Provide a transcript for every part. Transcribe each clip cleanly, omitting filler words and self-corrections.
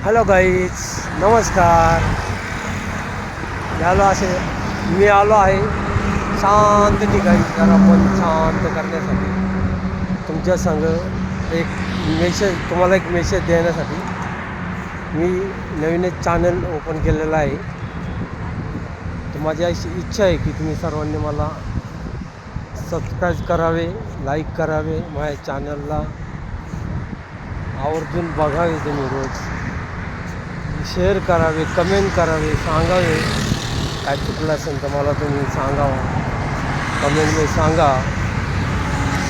Hello guys, नमस्कार. मी आलो आहे शांत ठिकाणी, जरा मन शांत करण्यासाठी. तुमच्या संग तुम्हाला एक मेसेज देण्यासाठी मी नवीन एक चॅनल ओपन केलेला आहे. तर माझी अशी इच्छा आहे की तुम्ही सर्वांनी मला सबस्क्राईब करावे, लाईक करावे, माझ्या चॅनलला आवर्जून बघावे, तुम्ही रोज शेअर करावे, कमेंट करावे, सांगावे. काय चुकलं असेल तर मला तुम्ही सांगावं, कमेंटमध्ये सांगा.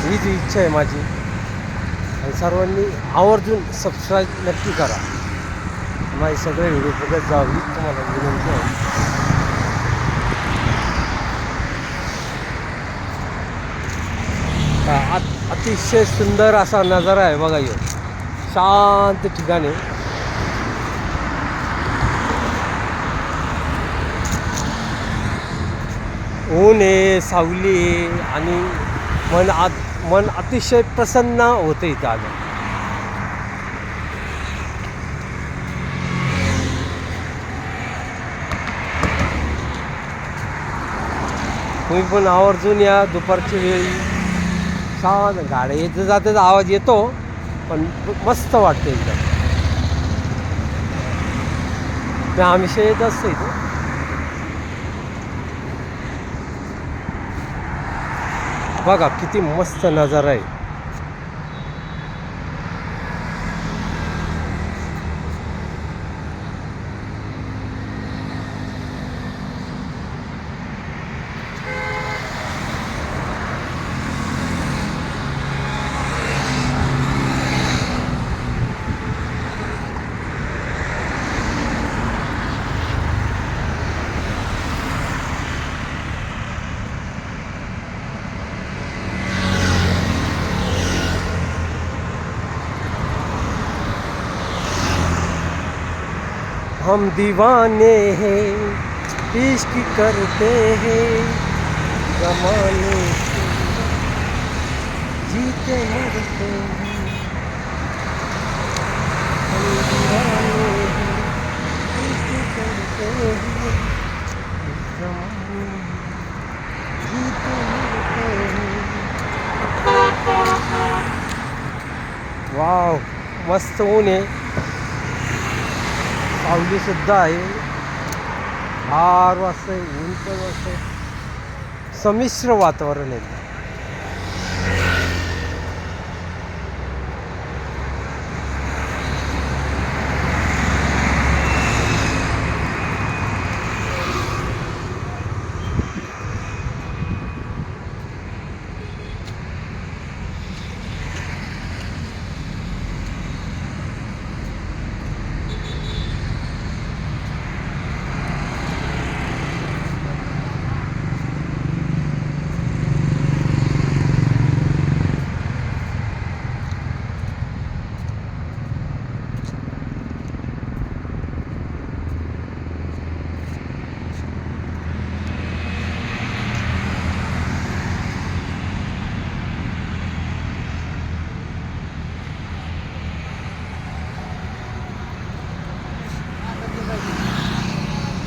हीच इच्छा आहे माझी. आणि सर्वांनी आवर्जून सबस्क्राईब नक्की करा. माझे सगळे व्हिडिओ बघत जावं हीच तुम्हाला विनंती आहे. अतिशय सुंदर असा नजारा आहे बघा. शांत ठिकाणी ऊन आहे, सावली आहे आणि मन अतिशय प्रसन्न होतं इथं आलं. तुम्ही पण आवर्जून या. दुपारची वेळी शांत, गाड्या येत जातात, आवाज येतो पण मस्त वाटतं एकदम. मी हमेशा येत असतो इथं. बघा किती मस्त नजारा आहे. हम दीवाने हैं, इश्क करते हैं, जमाने से जीते मरते हैं. हम दीवाने हैं, इश्क करते हैं, जमाने जीते मरते हैं. वाव, मस्त ऊन आहे, सावली सुद्धा आहे, गार वाजतंय, ऊन पण वाजतंय, संमिश्र वातावरण आहे.